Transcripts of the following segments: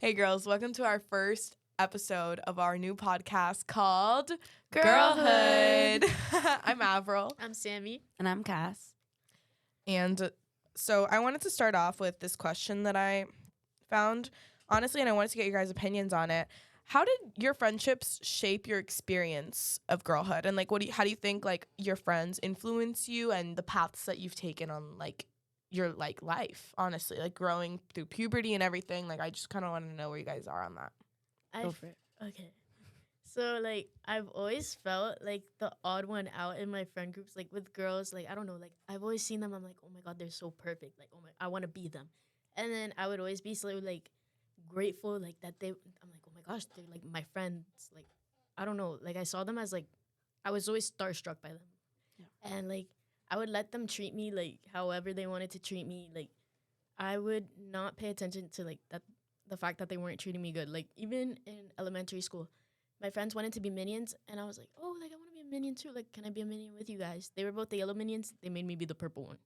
Hey girls, welcome to our first episode of our new podcast called Girlhood. I'm Avril. I'm Sammy. And I'm Cass. And so I wanted to start off with this question that I found, honestly, and I wanted to get your guys' opinions on it. How did your friendships shape your experience of girlhood? And like, how do you think like your friends influence you and the paths that you've taken on like your like life, honestly, like growing through puberty and everything? Like, I just kind of want to know where you guys are on that. Go for it. Okay. So, like, I've always felt like the odd one out in my friend groups, like with girls. Like, I don't know, like, I've always seen them. I'm like, oh my God, they're so perfect. Like, oh my, I want to be them. And then I would always be so, like, grateful, like, that I'm like, oh my gosh, they're like my friends. Like, I don't know. Like, I saw them as, like, I was always starstruck by them. Yeah. And, like, I would let them treat me, like, however they wanted to treat me. Like, I would not pay attention to, like, the fact that they weren't treating me good. Like, even in elementary school, my friends wanted to be minions, and I was like, oh, like, I want to be a minion too. Like, can I be a minion with you guys? They were both the yellow minions. They made me be the purple one.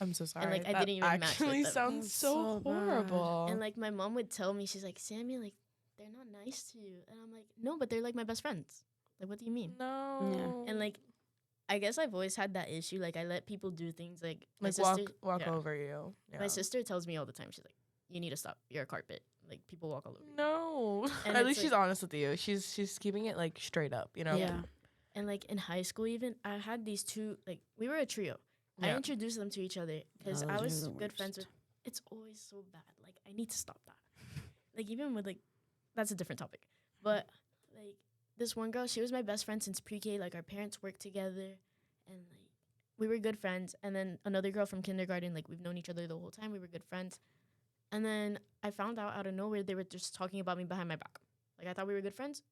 I'm so sorry. And, like, I that didn't even match with actually them. sounds so so horrible. And, like, my mom would tell me, she's like, Sammy, like, they're not nice to you. And I'm like, no, but they're, like, my best friends. Like, what do you mean? No. And, like, I guess I've always had that issue. Like, I let people do things. Like my like sister, walk yeah. over you. Yeah. My sister tells me all the time. She's like, you need to stop. You're a carpet. Like, people walk all over you. No. And At it's least like- she's honest with you. She's keeping it like straight up, you know? Yeah. And, like, in high school even, I had these two, like, we were a trio. I Yeah. introduced them to each other because Oh, I those was are the good friends with. worst. It's always so bad. Like, I need to stop that. Like, even with, like, that's a different topic. But, like, this one girl, she was my best friend since pre-K. Like, our parents worked together. And, like, we were good friends. And then another girl from kindergarten, like, we've known each other the whole time. We were good friends. And then I found out of nowhere they were just talking about me behind my back. Like, I thought we were good friends.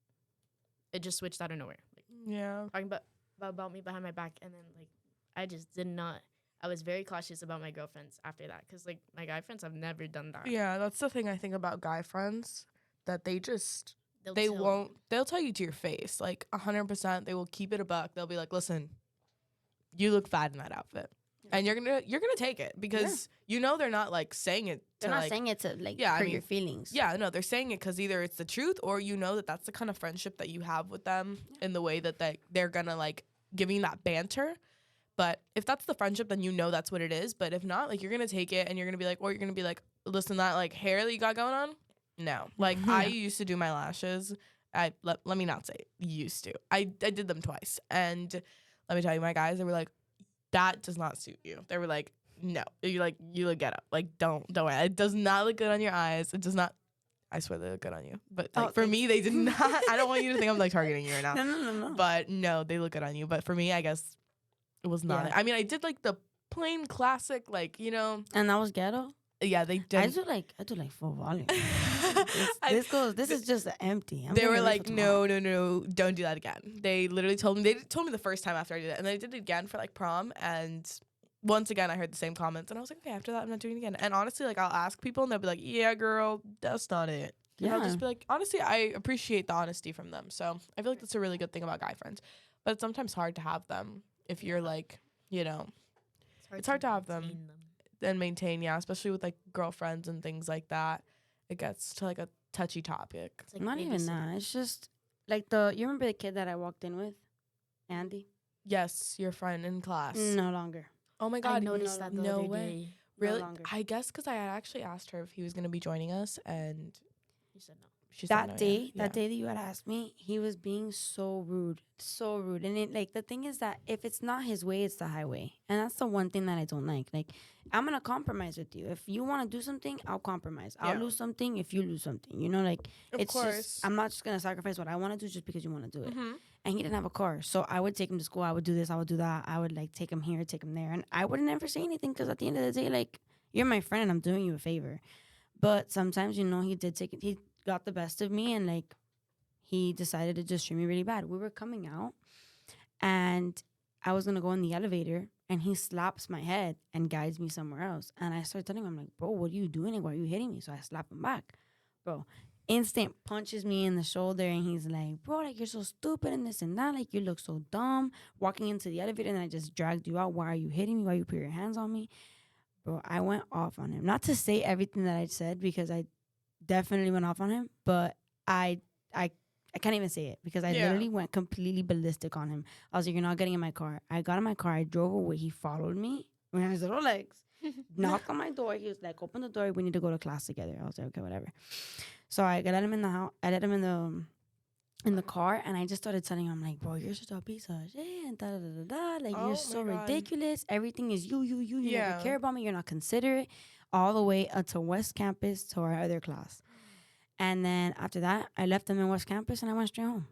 It just switched out of nowhere. Like, Yeah. talking about me behind my back. And then, like, I just did not. I was very cautious about my girlfriends after that. Because, like, my guy friends have never done that. Yeah, that's the thing I think about guy friends, that they They'll they'll tell you to your face, like 100%. They will keep it a buck. They'll be like, listen, you look fat in that outfit. Yeah. And you're gonna take it because you know they're not like saying it to They're not like, saying it to like yeah, I hurt mean, your feelings. yeah, no, they're saying it because either it's the truth or you know that that's the kind of friendship that you have with them in the way that they're gonna like giving that banter. But if that's the friendship, then you know that's what it is. But if not, like, you're gonna take it and you're gonna be like, or you're gonna be like, listen, that like hair that you got going on, no. Like I used to do my lashes. Let me not say used to. I did them twice, and let me tell you, my guys, they were like, that does not suit you. They were like, no, you look ghetto. Like don't worry. It does not look good on your eyes. It does not. I swear they look good on you. But like, for me, they did not. I don't want you to think I'm like targeting you right now. No. But no, they look good on you. But for me, I guess it was not. Yeah. I mean, I did like the plain classic, like, you know. And that was ghetto. Yeah, they did. I do like full volume. This is just empty. They were like, no, don't do that again. They literally told me. They told me the first time after I did it, and then I did it again for like prom. And once again, I heard the same comments, and I was like, okay, after that, I'm not doing it again. And honestly, like, I'll ask people, and they'll be like, yeah, girl, that's not it. And I'll just be like, honestly, I appreciate the honesty from them. So I feel like that's a really good thing about guy friends. But it's sometimes hard to have them if you're like, you know, it's hard to have them and maintain, yeah, especially with like girlfriends and things like that. It gets to like a touchy topic. It's like Not even that. It's just like you remember the kid that I walked in with, Andy? Yes, your friend in class. No longer. Oh my I God, noticed that the no other way. day. Really? longer. I guess because I had actually asked her if he was going to be joining us, and You said no. she said no, That day, yeah. that day that you had asked me, he was being so rude. And it, like, the thing is that if it's not his way, it's the highway. And that's the one thing that I don't like. Like, I'm going to compromise with you. If you want to do something, I'll compromise. I'll Yeah. lose something if you lose something. You know, like, Of it's course. just, I'm not just going to sacrifice what I want to do just because you want to do it. Mhm. And he didn't have a car. So I would take him to school. I would do this. I would do that. I would, like, take him here, take him there. And I would never say anything because at the end of the day, like, you're my friend and I'm doing you a favor. But sometimes, you know, he did take it. He got the best of me and, like, he decided to just treat me really bad. We were coming out and I was going to go in the elevator and he slaps my head and guides me somewhere else. And I started telling him, I'm like, bro, what are you doing? And why are you hitting me? So I slap him back. Bro, instant punches me in the shoulder and he's like, bro, like, you're so stupid and this and that. Like, you look so dumb. Walking into the elevator and I just dragged you out. Why are you hitting me? Why you put your hands on me? Bro, I went off on him. Not to say everything that I said because I definitely went off on him, but I can't even say it because I literally went completely ballistic on him. I was like, "You're not getting in my car." I got in my car. I drove away. He followed me with his little legs, knocked on my door. He was like, "Open the door. We need to go to class together." I was like, "Okay, whatever." So I let him in the house. I let him in the car, and I just started telling him, like, "Bro, you're such a piece of shit, and da da da da da. Like, Oh you're so my God. ridiculous. Everything is you. You Yeah. never care about me. You're not considerate." All the way to West Campus to our other class. And then after that, I left him in West Campus, and I went straight home.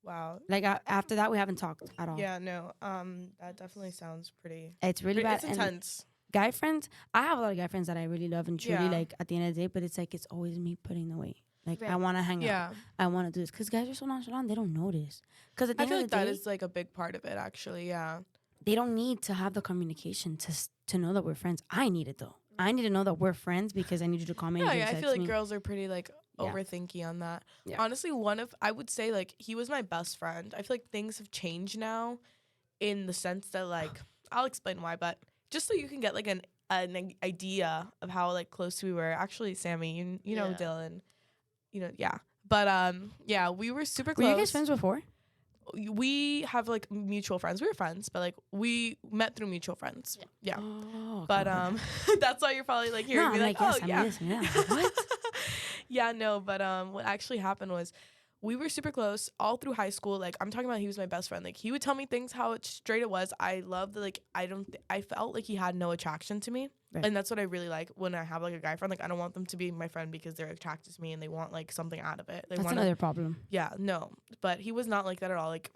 Wow. Like, after that, we haven't talked at all. Yeah, no. That definitely sounds pretty. It's really bad. It's intense. And guy friends, I have a lot of guy friends that I really love and truly Yeah. like at the end of the day, but it's like, it's always me putting away. Like, I Right. want to hang out. Yeah. I want to do this. Because guys are so nonchalant. They don't notice. Because at the I end feel of like the that day, is like a big part of it, actually. Yeah. they don't need to have the communication to know that we're friends. I need it, though. I need to know that we're friends because I need you to call me. Yeah, and yeah. I text feel like me. girls are pretty like Yeah. overthinky on that. Yeah. Honestly, I would say like he was my best friend. I feel like things have changed now in the sense that like I'll explain why, but just so you can get like an idea of how like close we were. Actually, Sammy, you know Yeah. Dylan, yeah. But yeah, we were super Were close. you guys friends before? We have like mutual friends. We were friends, but like we met through mutual friends. Yeah. Oh, But that's why you're probably like hearing no, me I'm like, yes, oh I'm yeah. this, I'm that. What? Yeah, no, but what actually happened was we were super close all through high school. Like I'm talking about, he was my best friend. Like he would tell me things how straight it was. I loved like I felt like he had no attraction to me, Right. and that's what I really like when I have like a guy friend. Like I don't want them to be my friend because they're attracted to me and they want like something out of it. They That's want another problem. yeah, no, but he was not like that at all. Like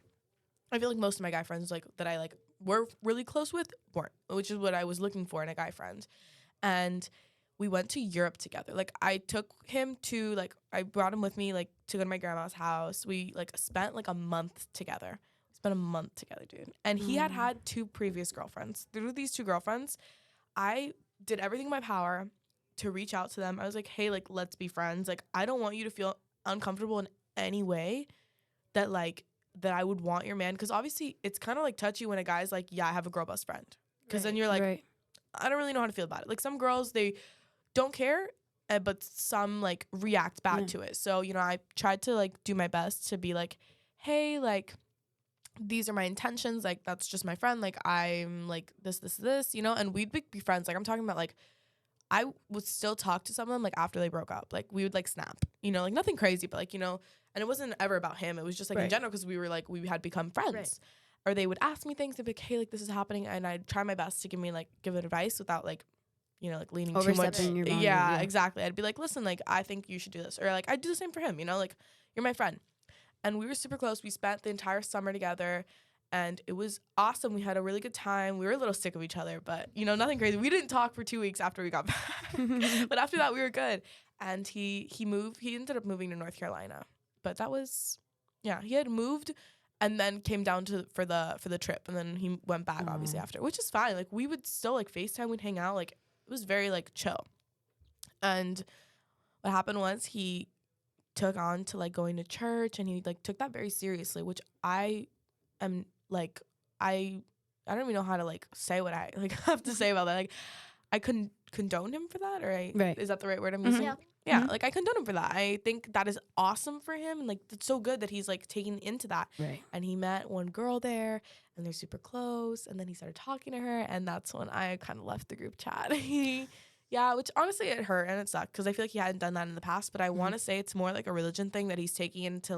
I feel like most of my guy friends like that I like were really close with weren't, which is what I was looking for in a guy friend. And we went to Europe together. Like I took him to like I brought him with me like to go to my grandma's house. We like spent like a month together. Spent a month together, dude. And he had two previous girlfriends. Through these two girlfriends, I did everything in my power to reach out to them. I was like, hey, like let's be friends. Like I don't want you to feel uncomfortable in any way that I would want your man, because obviously it's kind of like touchy when a guy's like, yeah, I have a girl best friend, because then you're like, Right. I don't really know how to feel about it. Like some girls, they don't care, but some like react bad to it. So I tried to like do my best to be like, hey, like these are my intentions, like that's just my friend, like I'm like this, and we'd be friends. Like I'm talking about like I would still talk to some of them like after they broke up. Like we would like snap, like nothing crazy, but like, and it wasn't ever about him. It was just like in general, because we had become friends. Right. Or they would ask me things, they'd be like, hey, like this is happening, and I'd try my best to give advice without like, like leaning too much. Overstepping your boundaries, Yeah, yeah. exactly. I'd be like, listen, like I think you should do this, or like I'd do the same for him. Like you're my friend, and we were super close. We spent the entire summer together. And it was awesome. We had a really good time. We were a little sick of each other, but, nothing crazy. We didn't talk for 2 weeks after we got back. But after that, we were good. And he moved. He ended up moving to North Carolina. But that was, he had moved and then came down for the trip. And then he went back, obviously, after, which is fine. Like, we would still, like, FaceTime. We'd hang out. Like, it was very, like, chill. And what happened was he took on to, like, going to church. And he, like, took that very seriously, which I am... like I don't even know how to like say what I like have to say about that. Like I couldn't condone him for that, or is that the right word I'm using? Yeah, like I condone him for that. I think that is awesome for him, and like it's so good that he's like taking into that. Right. And he met one girl there, and they're super close, and then he started talking to her, and that's when I kind of left the group chat. Yeah, which honestly it hurt and it sucked, because I feel like he hadn't done that in the past, but I want to say it's more like a religion thing that he's taking into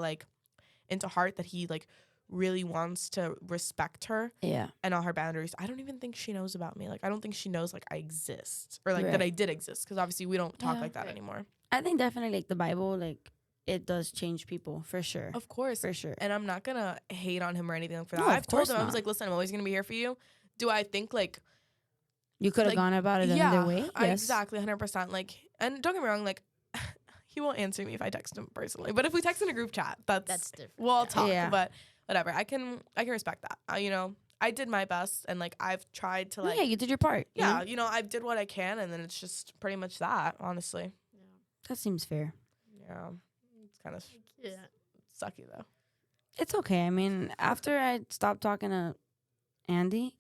heart, that he like really wants to respect her and all her boundaries. I don't even think she knows about me. Like I don't think she knows like I exist, or like that I did exist, because obviously we don't talk like that anymore. I think definitely like the Bible, like it does change people for sure. Of course. For sure. And I'm not gonna hate on him or anything for that. No, I've told of him, course I was like, listen, I'm always gonna be here for you. Do I think like you could have like, gone about it another way? Yes. Exactly, 100%. Like, and don't get me wrong, like he won't answer me if I text him personally, but if we text in a group chat, that's different. We'll talk. Yeah. But whatever, I can respect that. I did my best, and like I've tried to like you did your part. yeah, I did what I can, and then it's just pretty much that, honestly. That seems fair. Yeah, it's kind of sucky though. It's okay. I mean, after I stopped talking to Andy,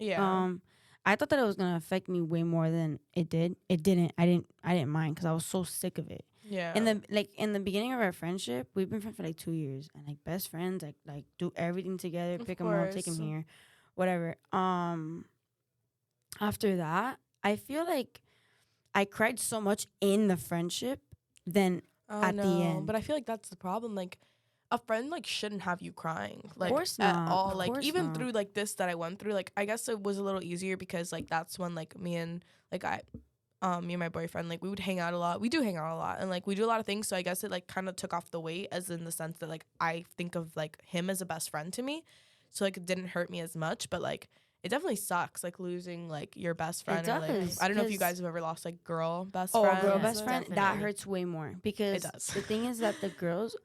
I thought that it was gonna affect me way more than it did. It didn't. I didn't mind, because I was so sick of it. Yeah. in the beginning of our friendship, we've been friends for like 2 years, and like best friends, like do everything together, Of pick them up, take them course. here, whatever. After that, I feel like I cried so much in the friendship than Oh at the no, end. but I feel like that's the problem. Like, a friend like shouldn't have you crying, like course at not, all. of Like course even not. through like this that I went through, like I guess it was a little easier because like that's when like me and me and my boyfriend, like we would hang out a lot. We do hang out a lot, and like we do a lot of things. So I guess it like kind of took off the weight, as in the sense that like I think of like him as a best friend to me. So like it didn't hurt me as much, but like it definitely sucks like losing like your best friend. Or, like, does, I don't know if you 'cause- guys have ever lost like girl best Oh, friends. girl Yeah, best friend, that definitely. hurts way more because does. the thing is that the girls,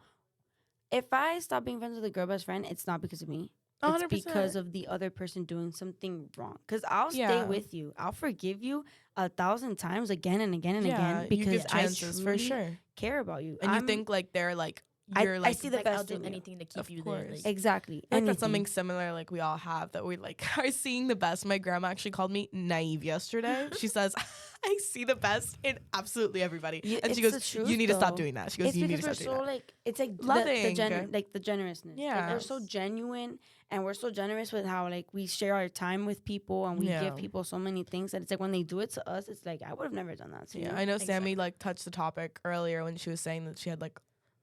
if I stop being friends with a girl best friend, it's not because of me. It's 100%. because of the other person doing something wrong. Because I'll stay Yeah. with you. I'll forgive you 1,000 times again and again and Yeah, again you because give I chances for truly sure. care about you. And you think like they're like I you're like see the Like, best I'll do in you. anything to keep Of you there. course. Like, Exactly. I feel like that's Anything. something similar like we all have, that we like are seeing the best. My grandma actually called me naive yesterday. She says I see the best in absolutely everybody. Yeah, And she it's goes, the truth, you need to stop though. doing that. She goes, It's you need because to we're stop so doing that. like it's like Loving. like the generousness. Like, Yeah. we're so genuine and we're so generous with how like we share our time with people and we Yeah. give people so many things that it's like when they do it to us, it's like I would have never done that to Yeah, you. I know Sammy Exactly. like touched the topic earlier when she was saying that she had like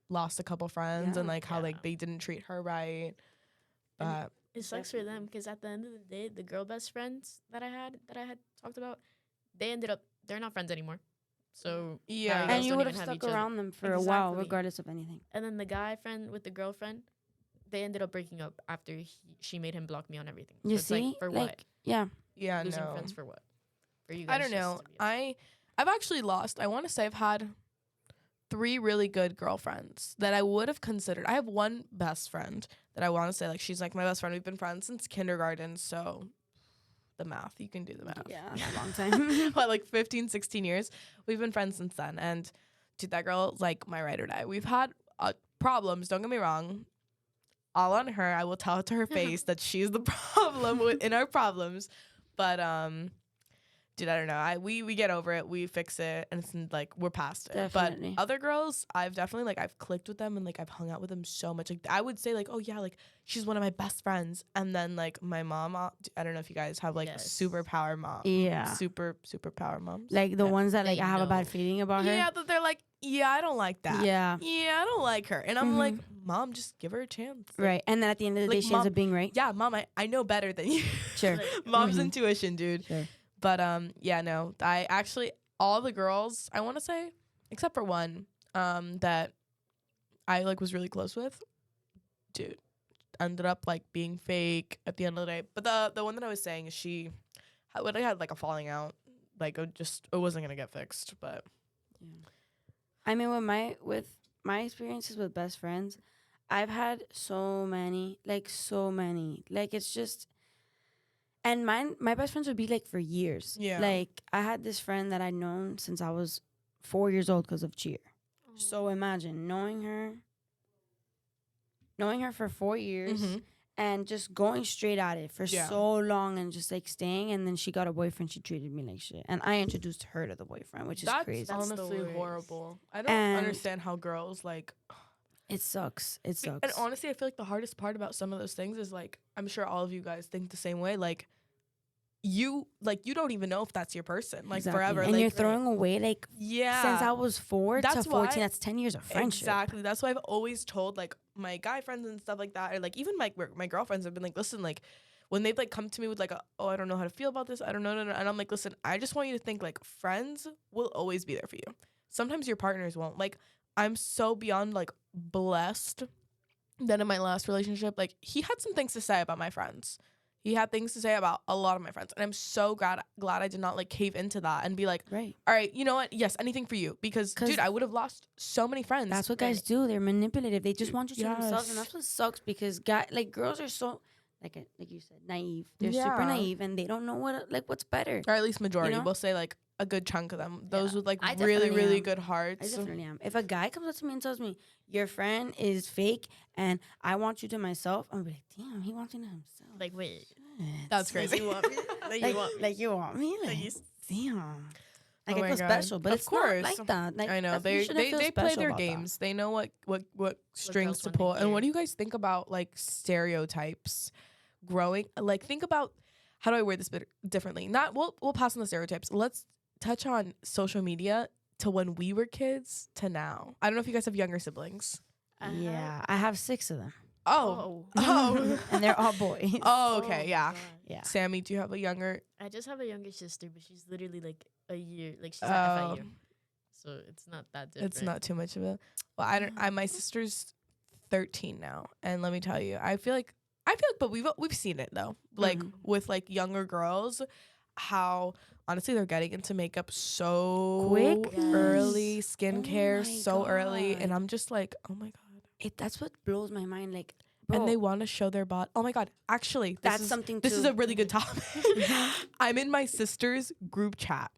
lost a couple friends Yeah. and like how Yeah. like they didn't treat her right. And But it sucks for them because at the end of the day, the girl best friends that I had talked about, they're not friends anymore. So yeah. now you And guys you don't would even have have stuck each other. around them for a while, Exactly. regardless of anything. And then the guy friend with the girlfriend, they ended up breaking up after she made him block me on everything. So You it's see, like, for like what? yeah, yeah, Losing no. friends for what? For you guys I don't just know. to be I've actually lost. I want to say I've had 3 really good girlfriends that I would have considered. I have one best friend that I want to say like she's like my best friend. We've been friends since kindergarten, so the math, you can do the math. yeah, a long time. What, like 15, 16 years? We've been friends since then, and dude, that girl's like my ride or die. We've had problems, don't get me wrong. All on her. I will tell it to her face that she's the problem in our problems. But dude, I don't know. We get over it, we fix it, and it's like we're past it. Definitely. But other girls, I've definitely like I've clicked with them and like I've hung out with them so much. Like I would say like, oh yeah, like she's one of my best friends. And then like my mom, I don't know if you guys have like Yes. superpower mom, Yeah. super power moms. Like the Yeah. ones that like They I have a know. bad feeling about her. Yeah, that they're like, yeah, I don't like that. Yeah. Yeah, I don't like her. And I'm Mhm. like, mom, just give her a chance. Like, Right. And then at the end of the like, day, she ends Mom- up being right. yeah, mom, I know better than you. Sure. Like, Mom's Mhm. intuition, dude. Sure. But yeah, no. I actually all the girls, I want to say, except for one, that I like was really close with, dude, ended up like being fake at the end of the day. But the one that I was saying, she when I had like a falling out, like it wasn't gonna get fixed. But Yeah. I mean, with my experiences with best friends, I've had so many. Like it's just, and my best friends would be like for years. Yeah. Like I had this friend that I'd known since I was 4 years old because of cheer. So imagine knowing her for 4 years. Mhm. And just going straight at it for Yeah. so long and just like staying, and then she got a boyfriend. She treated me like shit, and I introduced her to the boyfriend, which is That's crazy. That's the honestly worst. horrible. I don't And- understand how girls like. It sucks. It sucks. And honestly, I feel like the hardest part about some of those things is like I'm sure all of you guys think the same way. Like you don't even know if that's your person like Exactly. forever. and like, you're throwing away like yeah. since I was 4 That's to 14. why- That's 10 years of friendship. Exactly. That's why I've always told like my guy friends and stuff like that, or like even my girlfriends have been like, listen, like when they've like come to me with like, oh, I don't know how to feel about this, I don't know, no, and I'm like, listen, I just want you to think like friends will always be there for you. Sometimes your partners won't. Like I'm so beyond like blessed that in my last relationship, like he had some things to say about my friends. He had things to say about a lot of my friends, and I'm so glad I did not like cave into that and be like, Right. all right, you know what? Yes, anything for you. Because, 'Cause dude, I would have lost so many friends. That's what guys do. They're manipulative. They just want you to themselves, and Yes. that's what sucks because girls are so like you said, naive. They're Yeah. super naive, and they don't know what's better. Or at least majority. You know? We'll say like a good chunk of them. Those Yeah. with like I really, definitely really am. good I hearts. definitely am. If a guy comes up to me and tells me your friend is fake and I want you to myself, I'm like, damn, he wants you to himself. Like, wait. Shit. That's crazy. Like, you want me? Like, you want me? Like you want me? Like, Like, damn. Like Oh I my feel God. special, but Of it's course. not like that. Like I know you shouldn't feel they play special their about that. games. They know what strings girls to want to pull. And what hear. do you guys think about like stereotypes growing? Like think about how do I word this bit differently? Not we'll pass on the stereotypes. Let's touch on social media to when we were kids to now. I don't know if you guys have younger siblings. Yeah, I have 6 of them. Oh. Oh. And they're all boys. Oh, okay, my yeah. God. Yeah. Sammy, do you have a younger? I just have a younger sister, but she's literally like a year. Like she's Oh. at FIU. So it's not that different. It's not too much of a. Well, I don't. My sister's 13 now, and let me tell you, I feel like, but we've seen it though, like with like younger girls, how honestly they're getting into makeup so Quick? early, Yes. skincare Oh my so early, and God. I'm just like, oh my God. That's what blows my mind. Like, And they bro, want to show their body. Oh my God! Actually, that's something. This is too. a really good topic. I'm in my sister's group chat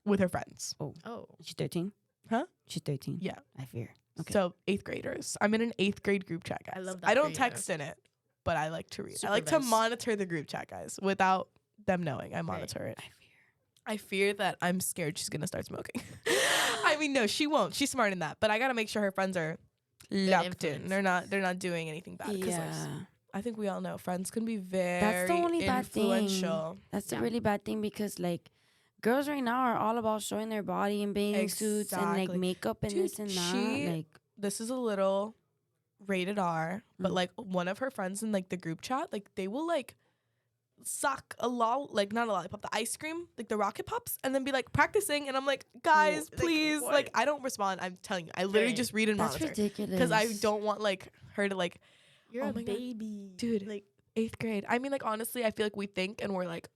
with her friends. Oh. She's 13. Huh? She's 13. Yeah. I fear. Okay. So 8th graders. I'm in an 8th grade group chat, guys. I love that I don't for you. text in it, but I like to read. I like to Supervise. monitor the group chat, guys, without them knowing. I monitor it. I fear that I'm scared she's gonna start smoking. I mean, no, she won't. She's smart in that, but I gotta make sure her friends are locked in. influence. They're not doing anything bad. 'Cause, like, Yeah. I think we all know friends can be very That's the only bad thing. influential. That's the Yeah. really bad thing because like girls right now are all about showing their body in bathing suits and like Exactly. makeup and Dude, this and that. Like This is a little rated R, but Mm. like one of her friends in like the group chat, like they will like suck not a lollipop, the ice cream, like the rocket pops, and then be like practicing, and I'm like, guys, Like, please, what? like I don't respond. I'm telling you, I literally Right. just read and that's monitor ridiculous. because I don't want like her to like You're Oh a my God. baby. Dude. Like 8th grade. I mean, like honestly, I feel like we think and we're like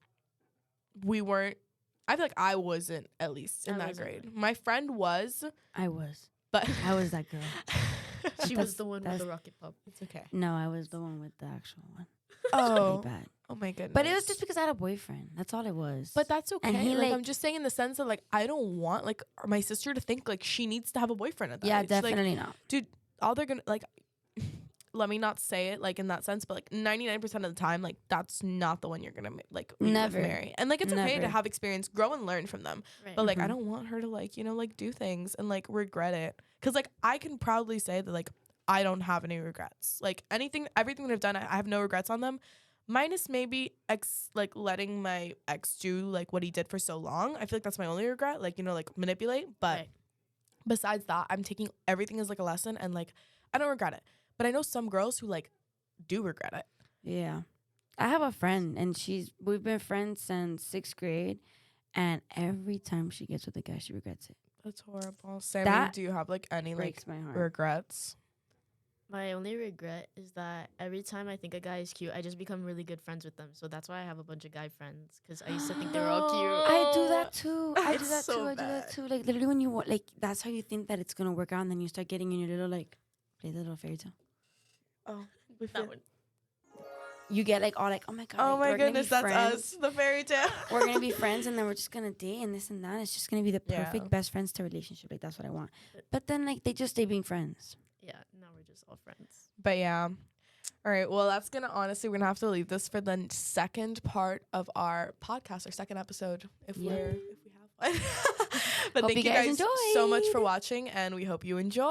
we weren't. I feel like I wasn't at least in I that wasn't. grade. My friend was, I was. but I was that girl. she That's- was the one with that's- the rocket pop. it's okay. No, I was the one with the actual one. Oh, Pretty bad. oh my goodness. But it was just because I had a boyfriend. That's all it was. But that's okay. And he, like, like- I'm just saying in the sense that like I don't want like my sister to think like she needs to have a boyfriend at that yeah, age. Like, definitely not. all they're gonna like let me not say it like in that sense, but like 99% of the time, like that's not the one you're gonna like meet with, Never. marry. And like it's okay to Never. have experience, grow and learn from them. Right. But like I Mhm. don't want her to like, you know, like do things and like regret it. Cause like I can proudly say that like I don't have any regrets. Like everything that I've done, I have no regrets on them. Minus maybe letting my ex do like what he did for so long. I feel like that's my only regret. Like, you know, like manipulate. But Right. besides that, I'm taking everything as like a lesson and like I don't regret it. But I know some girls who like do regret it. Yeah. I have a friend and we've been friends since 6th grade, and every time she gets with a guy she regrets it. That's horrible. Sammy, That do you have like any like Breaks my heart. regrets? My only regret is that every time I think a guy is cute, I just become really good friends with them. So that's why I have a bunch of guy friends, because I used to think they were all cute. I do that too. I do It's that so too. I do that bad. too. Like literally when you like that's how you think that it's gonna work out, and then you start getting in your little like play the little fairy tale. Oh, That one. You get like all like, oh my god. oh like, my we're gonna be goodness, that's friends. us, the fairy tale. We're gonna be friends, and then we're just gonna date and this and that. It's just gonna be the Yeah. perfect best friends to relationship. Like that's what I want. But then like they just stay being friends. Yeah, now we're just all friends. But yeah. All right. Well, that's gonna honestly, we're gonna have to leave this for the second part of our podcast, our second episode, if we have one. But Hope thank you you guys guys so much for enjoyed. watching, and we hope you enjoy.